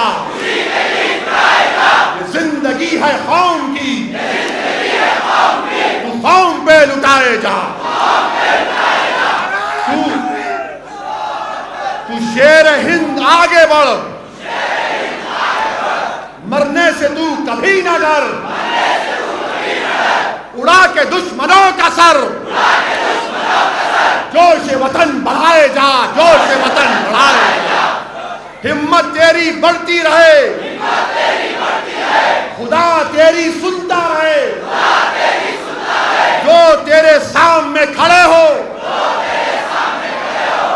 Speaker 1: یہ زندگی ہے قوم کی، تو قوم پہ لٹائے جا، تو شیر ہند آگے بڑھ، مرنے سے تو کبھی نہ ڈر، اڑا کے دشمنوں کا سر، جوش وطن بڑھائے جا، جوش وطن بڑھائے جا، ہمت تیری بڑھتی رہے، خدا تیری سنتا رہے، جو تیرے سامنے کھڑے ہو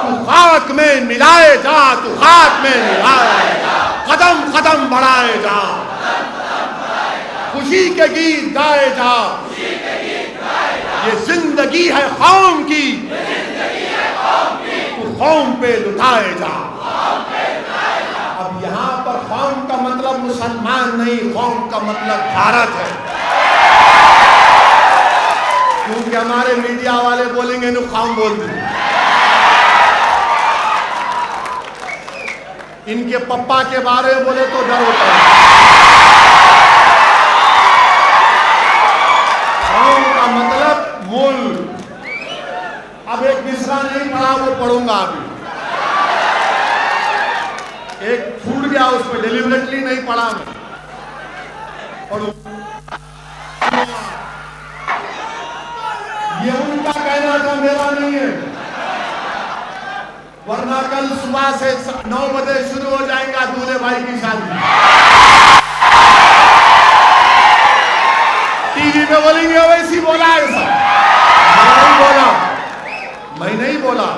Speaker 1: تو خاک میں ملائے جا، تو خاک میں ملائے جا، قدم قدم بڑھائے جا، خوشی کے گیت گائے جا، یہ زندگی ہے قوم کی، تو قوم پہ لٹائے جا۔ اب یہاں پر قوم کا مطلب مسلمان نہیں، قوم کا مطلب بھارت ہے، کیونکہ ہمارے میڈیا والے بولیں گے انہوں قوم بول دی، ان کے پپا کے بارے میں بولے تو ڈر ہوتا ہے۔ قوم کا مطلب ملک۔ اب ایک مصرع نہیں پڑھا، وہ پڑھوں گا ابھی، ایک چھوٹ گیا اس پہ، ڈیلیبریٹلی نہیں پڑھا میں، پڑھوں۔ یہ ان کا کہنا تھا، میرا نہیں ہے، ورنہ کل صبح سے 9 بجے شروع ہو جائیں گا دولہے بھائی کی شادی، ٹی وی پہ بولیں گے ویسی بولا ایسا، میں نہیں بولا،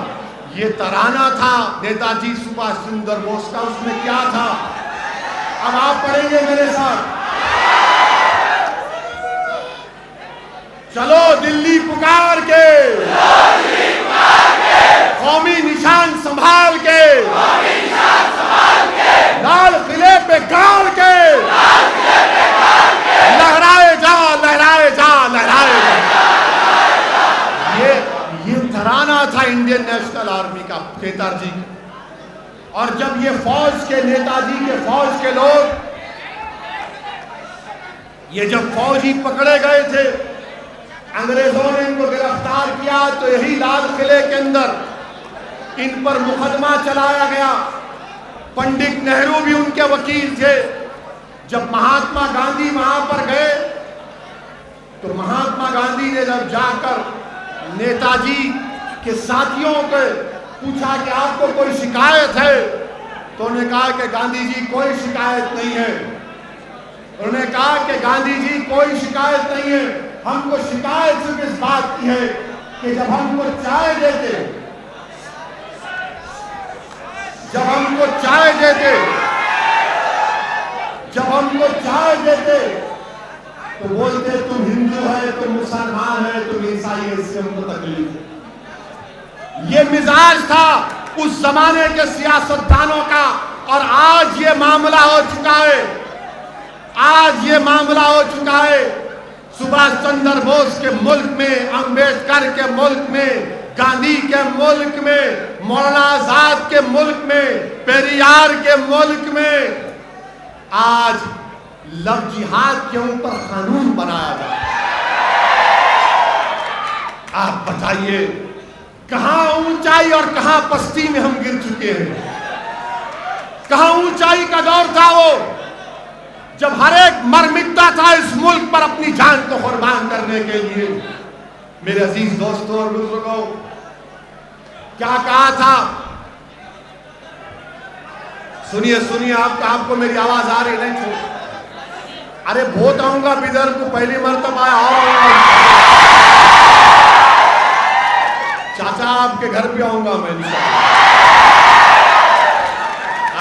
Speaker 1: یہ ترانہ تھا نیتاجی سبھاش چندر بوس کا، اس میں کیا تھا؟ اب آپ پڑھیں گے میرے ساتھ، چلو دلی پکار کے، قومی نشان سنبھال کے، لال قلعے پہ گاڑ کے، لہرائے جا لہرائے جا لہرائے جا۔ یہ ترانہ تھا انڈین نیشنل آرمی کا، نیتاجی کا۔ اور جب یہ فوج کے، نیتاجی کے فوج کے لوگ، یہ جب فوجی پکڑے گئے تھے، انگریزوں نے ان کو گرفتار کیا، تو یہی لال قلعے کے اندر ان پر مقدمہ چلایا گیا۔ پنڈت نہرو بھی ان کے وکیل تھے۔ جب مہاتما گاندھی وہاں پر گئے تو مہاتما گاندھی نے جب جا کر نیتاجی کے ساتھیوں کو پوچھا کہ آپ کو کوئی شکایت ہے، تو انہوں نے کہا کہ گاندھی جی کوئی شکایت نہیں ہے۔ انہوں نے کہا کہ گاندھی جی کوئی شکایت نہیں ہے، ہم کو شکایت صرف اس بات کی ہے کہ جب ہم کو چائے دیتے، جب ہم کو چائے دیتے تو بولتے تم ہندو ہے، تم مسلمان ہے، تم عیسائی ہے، اس سے ہم کو تکلیف ہے۔ یہ مزاج تھا اس زمانے کے سیاستدانوں کا، اور آج یہ معاملہ ہو چکا ہے، آج یہ معاملہ ہو چکا ہے۔ سبھاش چندر بوس کے ملک میں، امبیڈکر کے ملک میں، گاندھی کے ملک میں، مولانا آزاد کے ملک میں، پیریار کے ملک میں آج لو جہاد کے اوپر قانون بنایا جائے۔ آپ بتائیے کہاں اونچائی اور کہاں پستی میں ہم گر چکے ہیں؟ کہاں اونچائی کا دور تھا وہ، جب ہر ایک مر مٹتا تھا اس ملک پر اپنی جان کو قربان کرنے کے لیے۔ میرے عزیز دوستوں اور بزرگوں، کیا کہا تھا سنیے سنیے، آپ کو میری آواز آ رہی نہیں؟ چھوڑ، ارے بہت آؤں گا بیدر کو پہلی مرتبہ چاچا آپ کے گھر پہ آؤں گا میں انشاءاللہ،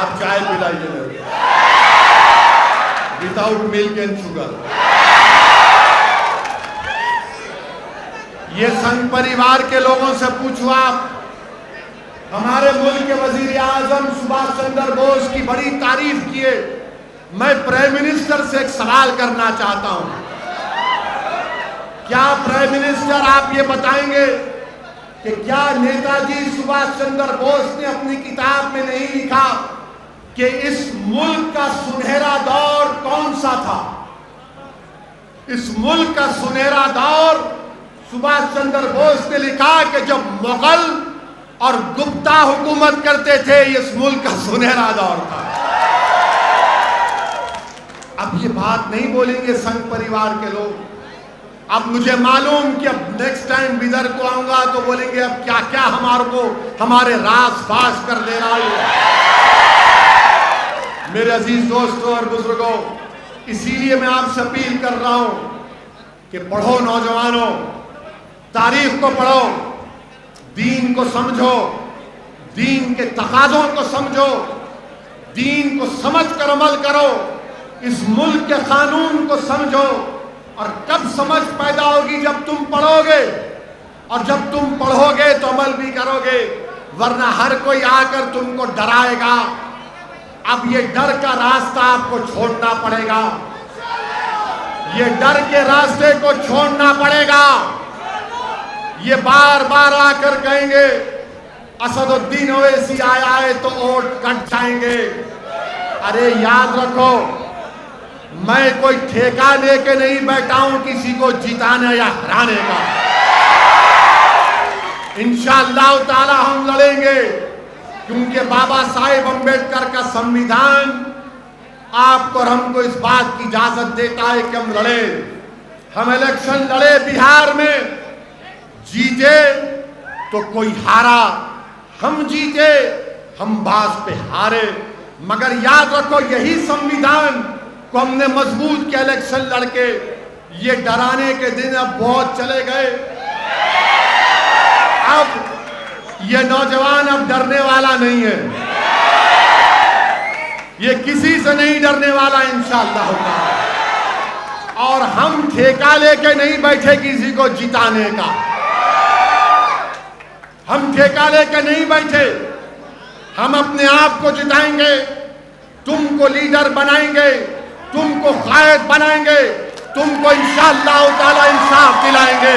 Speaker 1: آپ چائے پلائیے میرے وداؤٹ ملک اینڈ شوگر۔ یہ سنگ پریوار کے لوگوں سے پوچھو، آپ ہمارے ملک کے وزیر اعظم سبھاش چندر بوس کی بڑی تعریف کیے، میں پرائم منسٹر سے ایک سوال کرنا چاہتا ہوں، کیا پرائم منسٹر آپ یہ بتائیں گے کہ کیا نیتا جی سبھاش چندر بوس نے اپنی کتاب میں نہیں لکھا کہ اس ملک کا سنہرا دور کون سا تھا؟ اس ملک کا سنہرا دور سبھاش چندر بوس نے لکھا کہ جب مغل اور گپتا حکومت کرتے تھے، اس ملک کا سنہرا دور تھا۔ اب یہ بات نہیں بولیں گے سنگ پریوار کے لوگ، اب مجھے معلوم کہ اب نیکسٹ ٹائم بیدر کو آؤں گا تو بولیں گے اب کیا کیا ہمارے راز فاش کر دے رہا ہے۔ میرے عزیز دوستوں اور بزرگوں، اسی لیے میں آپ سے اپیل کر رہا ہوں کہ پڑھو نوجوانوں، تاریخ کو پڑھو، دین کو سمجھو، دین کے تقاضوں کو سمجھو، دین کو سمجھ کر عمل کرو، اس ملک کے قانون کو سمجھو۔ اور کب سمجھ پیدا ہوگی؟ جب تم پڑھو گے، اور جب تم پڑھو گے تو عمل بھی کرو گے، ورنہ ہر کوئی آ کر تم کو ڈرائے گا۔ اب یہ ڈر کا راستہ آپ کو چھوڑنا پڑے گا، یہ ڈر کے راستے کو چھوڑنا پڑے گا۔ یہ بار بار آ کر کہیں گے اسد الدین اویسی آیا ہے تو ووٹ کٹ جائیں گے۔ ارے یاد رکھو، میں کوئی ٹھیکہ لے کے نہیں بیٹھا ہوں کسی کو جتانے یا ہرانے کا۔ انشاءاللہ تعالی ہم لڑیں گے، کیونکہ بابا صاحب امبیڈکر کا سنویدھان آپ کو اور ہم کو اس بات کی اجازت دیتا ہے کہ ہم لڑیں۔ ہم الیکشن لڑے بہار میں، جیتے تو کوئی ہارا، ہم جیتے ہم باز پہ ہارے، مگر یاد رکھو یہی سنویدھان کو ہم نے مضبوط کیا الیکشن لڑ کے۔ یہ ڈرانے کے دن اب بہت چلے گئے، اب یہ نوجوان اب ڈرنے والا نہیں ہے، یہ کسی سے نہیں ڈرنے والا انشاءاللہ تعالی۔ اور ہم ٹھیکہ لے کے نہیں بیٹھے کسی کو جتانے کا، ہم ٹھیکہ لے کے نہیں بیٹھے، ہم اپنے آپ کو جتائیں گے، تم کو لیڈر بنائیں گے، تم کو قائد بنائیں گے، تم کو انشاءاللہ تعالی انصاف دلائیں گے۔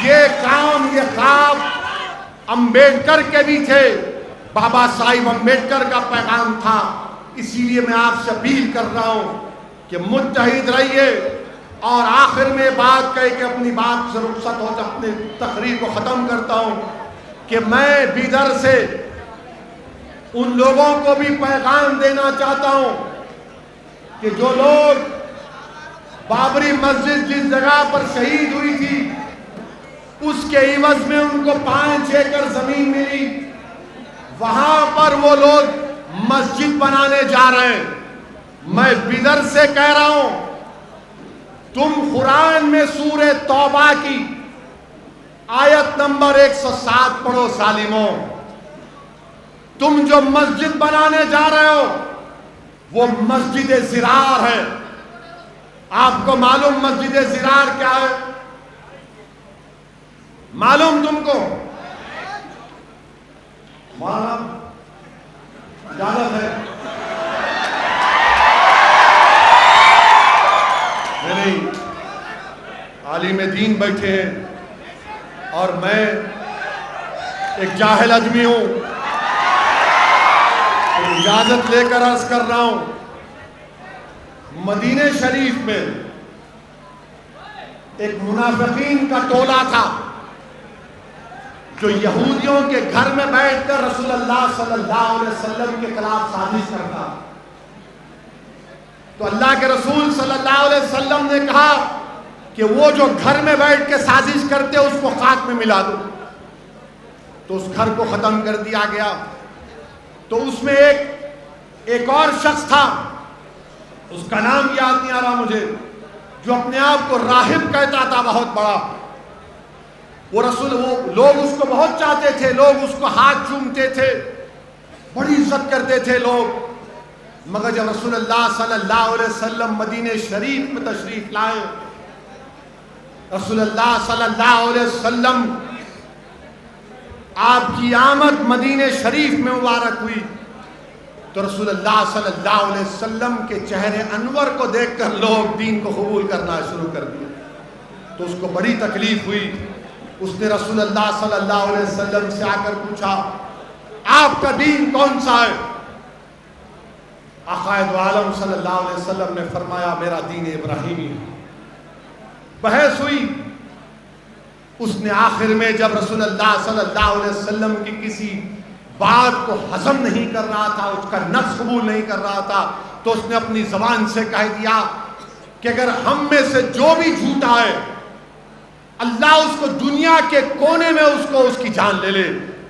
Speaker 1: یہ کام، یہ خواب امبیڈکر کے بھی تھے، بابا صاحب امبیڈکر کا پیغام تھا۔ اسی لیے میں آپ سے اپیل کر رہا ہوں کہ متحد رہیے۔ اور آخر میں بات کہہ کے اپنی بات سے رخصت ہو اپنی تقریر کو ختم کرتا ہوں کہ میں بیدر سے ان لوگوں کو بھی پیغام دینا چاہتا ہوں کہ جو لوگ بابری مسجد جس جگہ پر شہید ہوئی تھی، اس کے عوض میں ان کو 5 ایکڑ زمین ملی، وہاں پر وہ لوگ مسجد بنانے جا رہے ہیں۔ میں بیدر سے کہہ رہا ہوں، تم قرآن میں سورہ توبہ کی آیت نمبر 107 پڑھو ظالموں۔ تم جو مسجد بنانے جا رہے ہو وہ مسجد زرار ہے۔ آپ کو معلوم مسجد زرار کیا ہے؟ معلوم تم کو؟ مولانا اجازت ہے؟ نہیں، عالم دین بیٹھے ہیں اور میں ایک جاہل آدمی ہوں، تو اجازت لے کر عرض کر رہا ہوں۔ مدینہ شریف میں ایک منافقین کا ٹولہ تھا جو یہودیوں کے گھر میں بیٹھ کر رسول اللہ صلی اللہ علیہ وسلم کے خلاف سازش کرتا۔ تو اللہ کے رسول صلی اللہ علیہ وسلم نے کہا کہ وہ جو گھر میں بیٹھ کے سازش کرتے اس کو خاک میں ملا دو۔ تو اس گھر کو ختم کر دیا گیا۔ تو اس میں ایک ایک اور شخص تھا، اس کا نام یاد نہیں آ رہا مجھے، جو اپنے آپ کو راہب کہتا تھا، بہت بڑا، وہ لوگ اس کو بہت چاہتے تھے، لوگ اس کو ہاتھ چومتے تھے، بڑی عزت کرتے تھے لوگ، مگر جب رسول اللہ صلی اللہ علیہ وسلم مدینہ شریف میں تشریف لائے، رسول اللہ صلی اللہ علیہ وسلم آپ کی آمد مدینہ شریف میں مبارک ہوئی تو رسول اللہ صلی اللہ علیہ وسلم کے چہرے انور کو دیکھ کر لوگ دین کو قبول کرنا شروع کر دیا، تو اس کو بڑی تکلیف ہوئی۔ اس نے رسول اللہ صلی اللہ علیہ وسلم سے آ کر پوچھا، آپ کا دین کون سا ہے؟ آقا دو عالم صلی اللہ علیہ وسلم نے فرمایا، میرا دین ابراہیمی ہے۔ بحث ہوئی، اس نے آخر میں جب رسول اللہ صلی اللہ علیہ وسلم کی کسی بات کو ہضم نہیں کر رہا تھا، اس کا نفس قبول نہیں کر رہا تھا، تو اس نے اپنی زبان سے کہہ دیا کہ اگر ہم میں سے جو بھی جھوٹا ہے، اللہ اس کو دنیا کے کونے میں اس کی جان لے لے،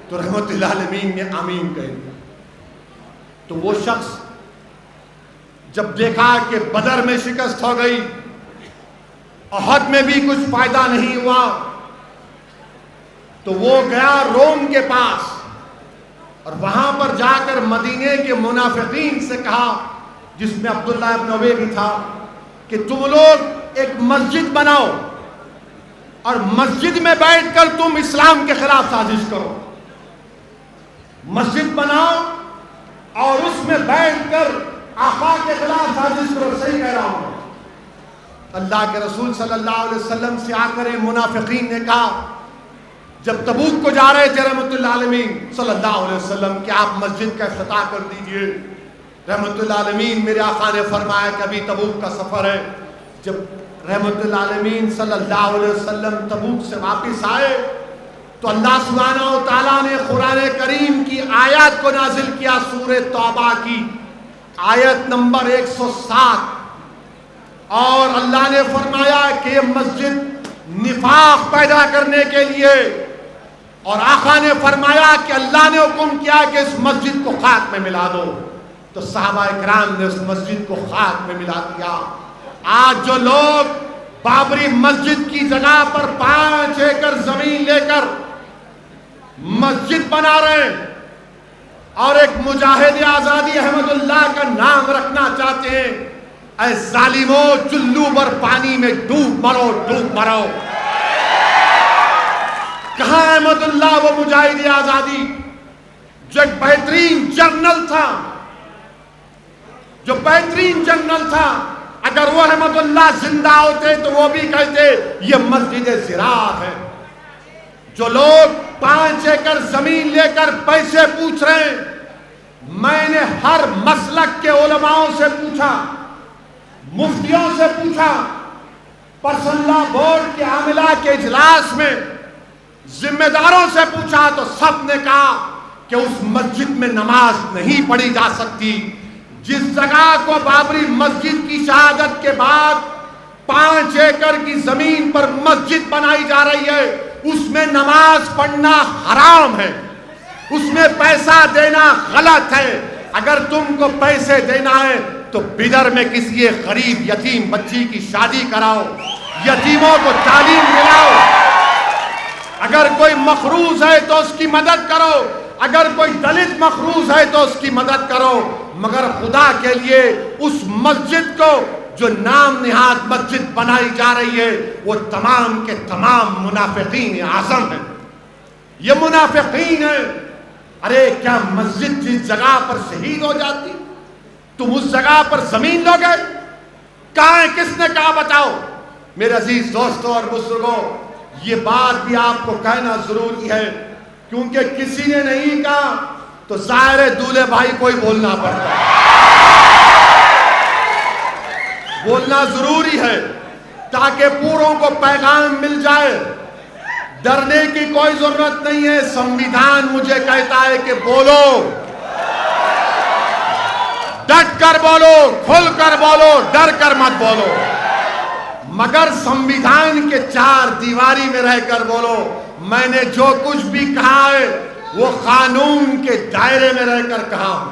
Speaker 1: تو رحمت للعالمین نے آمین کہہ دیا۔ تو وہ شخص جب دیکھا کہ بدر میں شکست ہو گئی، احد میں بھی کچھ فائدہ نہیں ہوا، تو وہ گیا روم کے پاس اور وہاں پر جا کر مدینے کے منافقین سے کہا، جس میں عبداللہ ابن ابی بھی تھا، کہ تم لوگ ایک مسجد بناؤ اور مسجد میں بیٹھ کر تم اسلام کے خلاف سازش کرو، مسجد بناؤ اور اس میں بیٹھ کر آقا کے خلاف سازش کرو۔ صحیح کہہ رہا ہوں۔ اللہ کے رسول صلی اللہ علیہ وسلم سے آ کر منافقین نے کہا، جب تبوک کو جا رہے تھے رحمت اللہ عالمین صلی اللہ علیہ وسلم کہ آپ مسجد کا افتتاح کر دیجئے، رحمت اللہ عالمین میرے آقا نے فرمایا کہ ابھی تبوک کا سفر ہے۔ جب رحمت اللہ عالمین صلی اللہ علیہ وسلم تبوک سے واپس آئے تو اللہ سبحانہ و تعالیٰ نے قرآن کریم کی آیات کو نازل کیا، سورہ توبہ کی آیت نمبر 107، اور اللہ نے فرمایا کہ یہ مسجد نفاق پیدا کرنے کے لیے، اور آقا نے فرمایا کہ اللہ نے حکم کیا کہ اس مسجد کو خاک میں ملا دو، تو صحابہ اکرام نے اس مسجد کو خاک میں ملا دیا۔ آج جو لوگ بابری مسجد کی جگہ پر 5 ایکڑ زمین لے کر مسجد بنا رہے ہیں اور ایک مجاہد آزادی احمد اللہ کا نام رکھنا چاہتے ہیں، اے ظالموں، چلو بر پانی میں ڈوب مرو، ڈوب مرو۔ کہاں احمد اللہ وہ مجاہد آزادی جو ایک بہترین جنرل تھا، جو بہترین جنرل تھا؟ اگر وہ احمد اللہ زندہ ہوتے تو وہ بھی کہتے یہ مسجد زراعت ہے۔ جو لوگ 5 ایکڑ زمین لے کر پیسے پوچھ رہے ہیں، میں نے ہر مسلک کے علماءوں سے پوچھا، مفتیوں سے پوچھا، پرسنل لا بورڈ کے عاملہ کے اجلاس میں ذمہ داروں سے پوچھا، تو سب نے کہا کہ اس مسجد میں نماز نہیں پڑھی جا سکتی۔ جس جگہ کو بابری مسجد کی شہادت کے بعد 5 ایکڑ کی زمین پر مسجد بنائی جا رہی ہے، اس میں نماز پڑھنا حرام ہے، اس میں پیسہ دینا غلط ہے۔ اگر تم کو پیسے دینا ہے تو بدر میں کسی غریب یتیم بچی کی شادی کراؤ، یتیموں کو تعلیم دلاؤ، اگر کوئی مقروض ہے تو اس کی مدد کرو، اگر کوئی دلت مقروض ہے تو اس کی مدد کرو، مگر خدا کے لیے اس مسجد کو جو نام نہاد مسجد بنائی جا رہی ہے وہ تمام کے تمام منافقین اعظم ہیں۔ یہ منافقین ہیں۔ ارے کیا مسجد جس جگہ پر شہید ہو جاتی تم اس جگہ پر زمین لو گے؟ کہاں ہے؟ کس نے کہا؟ بتاؤ میرے عزیز دوستوں اور بزرگوں، یہ بات بھی آپ کو کہنا ضروری ہے، کیونکہ کسی نے نہیں کہا تو ظاہر ہے دولہے بھائی کو ہی بولنا پڑتا ہے، بولنا ضروری ہے تاکہ پوروں کو پیغام مل جائے۔ ڈرنے کی کوئی ضرورت نہیں ہے، سنویدھان مجھے کہتا ہے کہ بولو، ڈٹ کر بولو، کھل کر بولو، ڈر کر مت بولو، مگر سنویدھان کے 4 دیواری میں رہ کر بولو۔ میں نے جو کچھ بھی کہا ہے وہ قانون کے دائرے میں رہ کر کہا ہوں،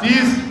Speaker 1: 30